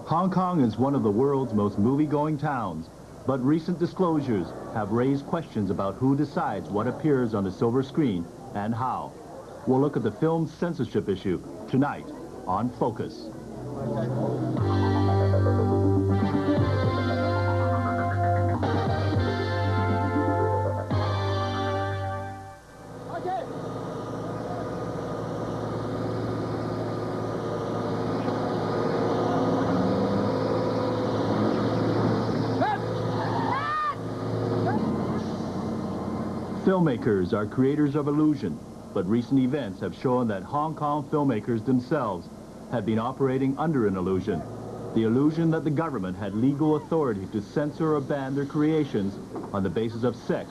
Hong Kong is one of the world's most movie-going towns, but recent disclosures have raised questions about who decides what appears on the silver screen and how. We'll look at the film's censorship issue tonight on Focus. Filmmakers are creators of illusion, but recent events have shown that Hong Kong filmmakers themselves have been operating under an illusion. The illusion that the government had legal authority to censor or ban their creations on the basis of sex,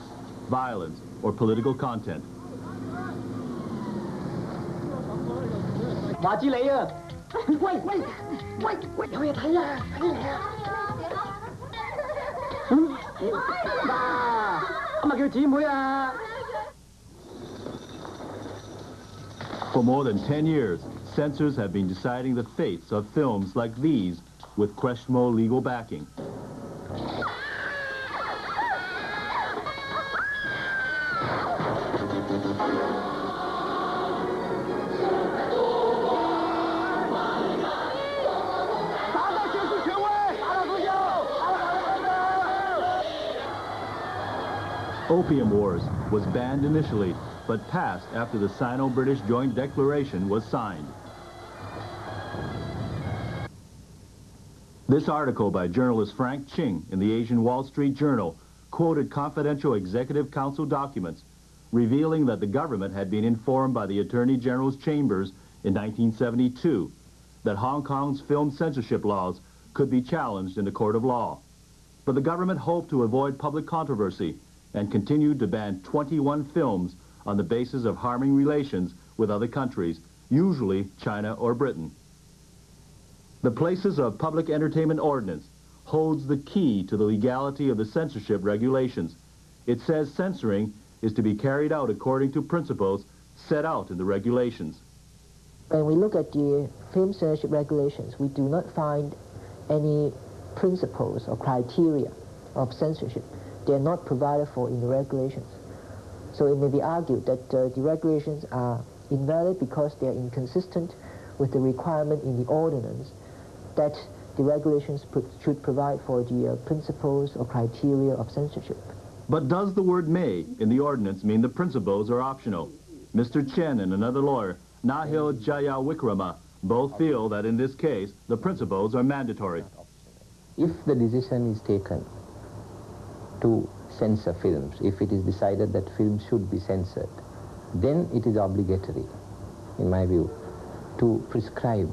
violence, or political content. For more than 10 years, censors have been deciding the fates of films like these with questionable legal backing. Opium Wars was banned initially, but passed after the Sino-British Joint Declaration was signed. This article by journalist Frank Ching in the Asian Wall Street Journal quoted confidential Executive Council documents revealing that the government had been informed by the Attorney General's chambers in 1972 that Hong Kong's film censorship laws could be challenged in the court of law. But the government hoped to avoid public controversy and continued to ban 21 films on the basis of harming relations with other countries, usually China or Britain. The Places of Public Entertainment Ordinance holds the key to the legality of the censorship regulations. It says censoring is to be carried out according to principles set out in the regulations. When we look at the film censorship regulations, we do not find any principles or criteria of censorship. They are not provided for in the regulations. So it may be argued that the regulations are invalid because they are inconsistent with the requirement in the ordinance that the regulations should provide for the principles or criteria of censorship. But does the word may in the ordinance mean the principles are optional? Mr. Chen and another lawyer, Nahil Jayawikrama, both feel that in this case the principles are mandatory. If the decision is taken to censor films, if it is decided that films should be censored, then it is obligatory, in my view, to prescribe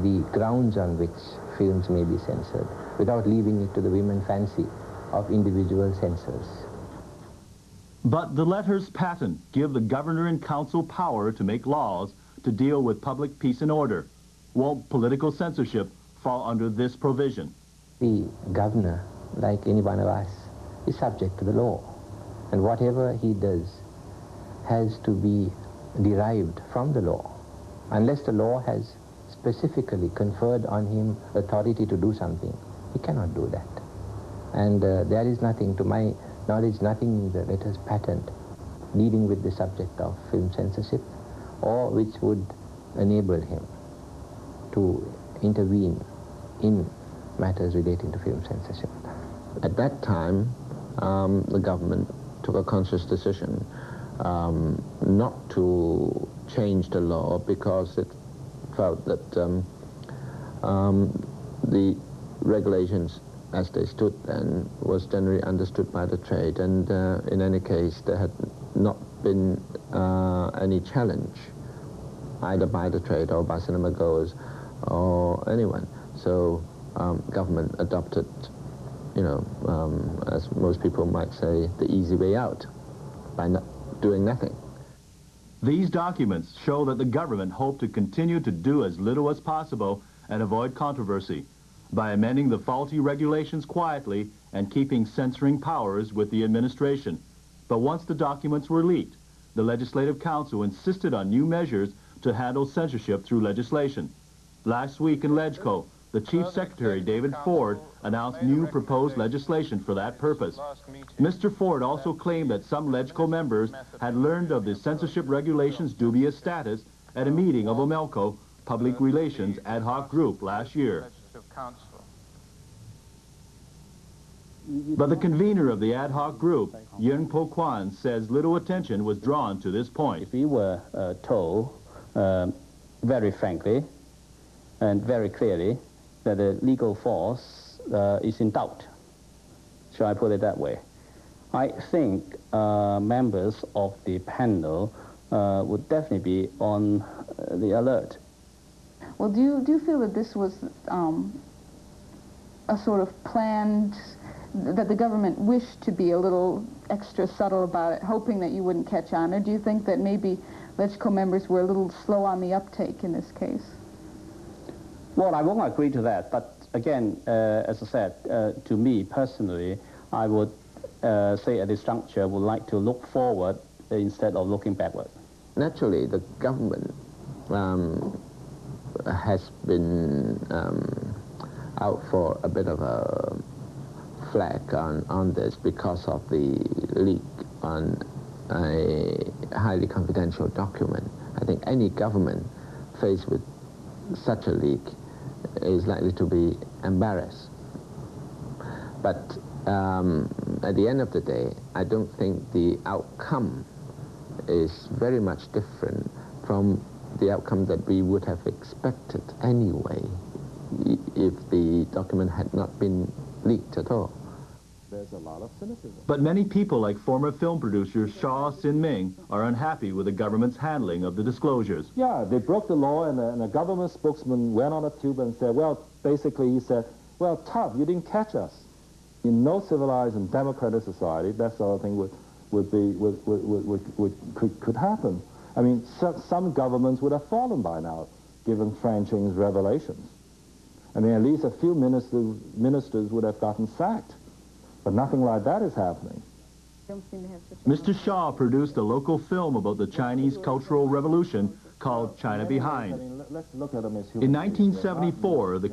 the grounds on which films may be censored without leaving it to the whim and fancy of individual censors. But the letters patent give the governor and council power to make laws to deal with public peace and order. Won't political censorship fall under this provision? The governor, like any one of us, is subject to the law, and whatever he does has to be derived from the law. Unless the law has specifically conferred on him authority to do something, he cannot do that. And there is nothing, to my knowledge, nothing in the letters patent dealing with the subject of film censorship, or which would enable him to intervene in matters relating to film censorship. At that time, the government took a conscious decision not to change the law because it felt that the regulations as they stood then was generally understood by the trade, and in any case there had not been any challenge either by the trade or by cinema goers or anyone. So government adopted, you know, as most people might say, the easy way out by not doing nothing. These documents show that the government hoped to continue to do as little as possible and avoid controversy by amending the faulty regulations quietly and keeping censoring powers with the administration. But once the documents were leaked, the Legislative Council insisted on new measures to handle censorship through legislation. Last week in Legco, the Chief Secretary, David Ford, announced new proposed legislation for that purpose. Mr. Ford also claimed that some LegCo members had learned of the censorship regulations' dubious status at a meeting of OMELCO Public Relations Ad Hoc Group last year. But the convener of the ad hoc group, Yung Po Kwan, says little attention was drawn to this point. If we were told very frankly and very clearly that the legal force is in doubt, shall I put it that way, I think members of the panel would definitely be on the alert. Well, do you feel that this was a sort of planned, that the government wished to be a little extra subtle about it, hoping that you wouldn't catch on? Or do you think that maybe LegCo members were a little slow on the uptake in this case? Well, I won't agree to that, but again, as I said, to me personally, I would say at this juncture would like to look forward instead of looking backward. Naturally, the government has been out for a bit of a flag on this because of the leak on a highly confidential document. I think any government faced with such a leak is likely to be embarrassed. But at the end of the day, I don't think the outcome is very much different from the outcome that we would have expected anyway if the document had not been leaked at all. There's a lot of cynicism. But many people, like former film producer Shaw Sin-ming, are unhappy with the government's handling of the disclosures. Yeah, they broke the law, and a government spokesman went on a tube and said, well, basically he said, well, tough, you didn't catch us. In no civilized and democratic society, that sort of thing could happen. I mean, some governments would have fallen by now, given Frank Ching's revelations. I mean, at least a few ministers would have gotten sacked. But nothing like that is happening. Mr. Shaw produced a local film about the Chinese Cultural Revolution called China Behind. Let's look at them as human In 1974, the